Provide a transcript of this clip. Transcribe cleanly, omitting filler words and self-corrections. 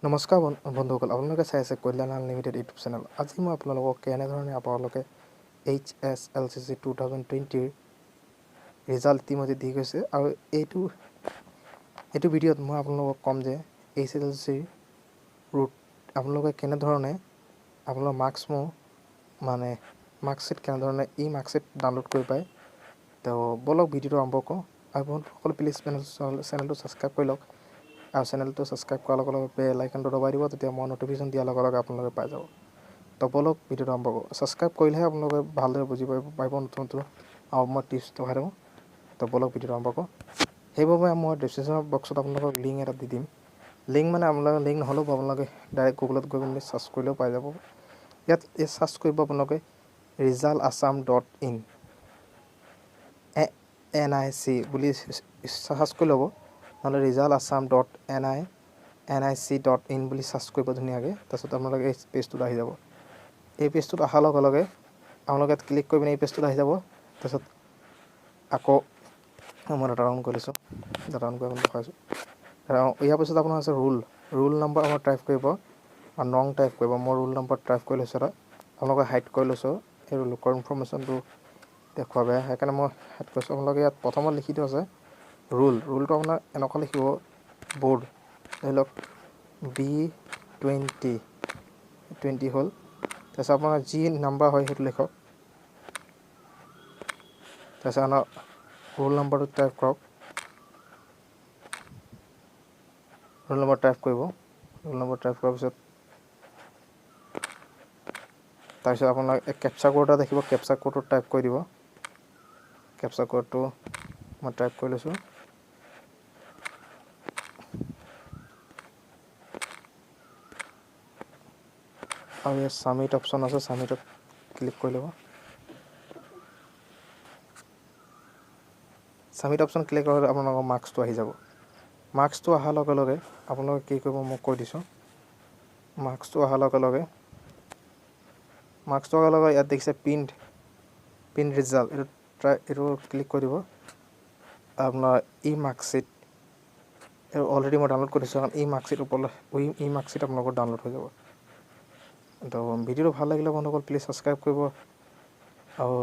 নমস্কাৰ বন্ধুসকল, আপোনালোকে চাই আছে কল্যাণ আনলিমিটেড ইউটিউব চেনেল। আজি মই আপোনালোকক কেনেধৰণে আপোনালোকে HSLCC 2020 ৰিজাল্ট ইতিমধ্যে দি গৈছে আৰু এইটো ভিডিঅ'ত মই আপোনালোকক ক'ম যে HSLC ৰুট আপোনালোকে কেনেধৰণে আপোনালোকৰ মাৰ্কশ্বিট কেনেধৰণে মাৰ্কশ্বিট ডাউনলোড কৰি পায়। তো বলক ভিডিঅ'টো আৰম্ভ কৰোঁ। আৰু বন্ধুসকল প্লিজ চেনেলটো ছাবস্ক্ৰাইব কৰি লওক আৰু চেনেলটো ছাবস্ক্ৰাইব কৰাৰ লগে লগে বেল আইকনটো দবাই দিব, তেতিয়া মই নটিফিকেশ্যন দিয়াৰ লগে লগে আপোনালোকে পাই যাব। তো বলক ভিডিঅ'টো আৰম্ভ কৰোঁ। ছাবস্ক্ৰাইব কৰিলেহে আপোনালোকে ভালদৰে বুজি পাৰিব নতুন আৰু মই টিপছ দেখাই দিওঁ। তো বলক ভিডিঅ'টো আৰম্ভ কৰোঁ। সেইবাবে মই ডিছক্ৰিপশ্যন বক্সত আপোনালোকক লিংক এটা দি দিম। লিংক মানে আপোনালোকে লিংক নহ'লেও আপোনালোকে ডাইৰেক্ট গুগলত গৈ পিনি চাৰ্চ কৰিলেও পাই যাব। ইয়াত চাৰ্চ কৰিব আপোনালোকে resultassam.in NIC বুলি চাৰ্চ কৰি ল'ব, নহ'লে resultassam.nic.in বুলি চাৰ্চ কৰিব ধুনীয়াকৈ। তাৰপিছত আপোনালোকে এই পেজটোত আহি যাব। এই পেজটোত অহাৰ লগে লগে আপোনালোকে ইয়াত ক্লিক কৰি পিনে এই পেজটোত আহি যাব। তাৰপিছত আকৌ মই ডাটা অন কৰি লৈছোঁ, ডাটা অন কৰি আপোনাক দেখাইছোঁ। ইয়াৰ পিছত আপোনাৰ আছে ৰোল নম্বৰ আমাৰ টাইপ কৰিব আৰু নং টাইপ কৰিব। মই ৰোল নম্বৰ টাইপ কৰি লৈছোঁ এটা, আপোনালোকে হাইড কৰি লৈছোঁ। এই লোকৰ ইনফৰ্মেশ্যনটো দেখুওৱা বেয়া, সেইকাৰণে মই হাইড কৰিছোঁ। আপোনালোকে ইয়াত প্ৰথমত লিখি থোৱা আছে ৰোলটো আপোনাৰ এনেকুৱা লিখিব, বৰ্ড ধৰি লওক B20 হ'ল। তাৰপিছত আপোনাৰ যি নাম্বাৰ হয় সেইটো লিখক। তাৰপিছত আপোনাৰ ৰোল নম্বৰটো টাইপ কৰক, ৰোল নম্বৰ টাইপ কৰিব। ৰোল নম্বৰ টাইপ কৰাৰ পিছত তাৰপিছত আপোনাক এক কেপচা কোড এটা দেখিব, কেপচা কোডটো টাইপ কৰি দিব। কেপচা কোডটো মই টাইপ কৰি লৈছোঁ। আৰু ইয়াত ছাবমিট অপশ্যন আছে, ছাবমিটত ক্লিক কৰি ল'ব। ছাবমিট অপশ্যন ক্লিক কৰিলে আপোনালোকৰ মাৰ্কছটো আহি যাব। মাৰ্কছটো অহাৰ লগে লগে আপোনালোকে কি কৰিব মই কৈ দিছোঁ। মাৰ্কছটো অহাৰ লগে লগে ইয়াত দেখিছে প্ৰিণ্ট ৰিজাল্ট, এইটো ক্লিক কৰি দিব। আপোনাৰ মাৰ্কশ্বিট এইটো অলৰেডি মই ডাউনলোড কৰি দিছোঁ, কাৰণ মাৰ্কশ্বিট আপোনালোকৰ ডাউনলোড হৈ যাব। তো ভিডিঅ'টো ভাল লাগিলে বন্ধুসকল প্লিজ ছাবস্ক্ৰাইব কৰিব আৰু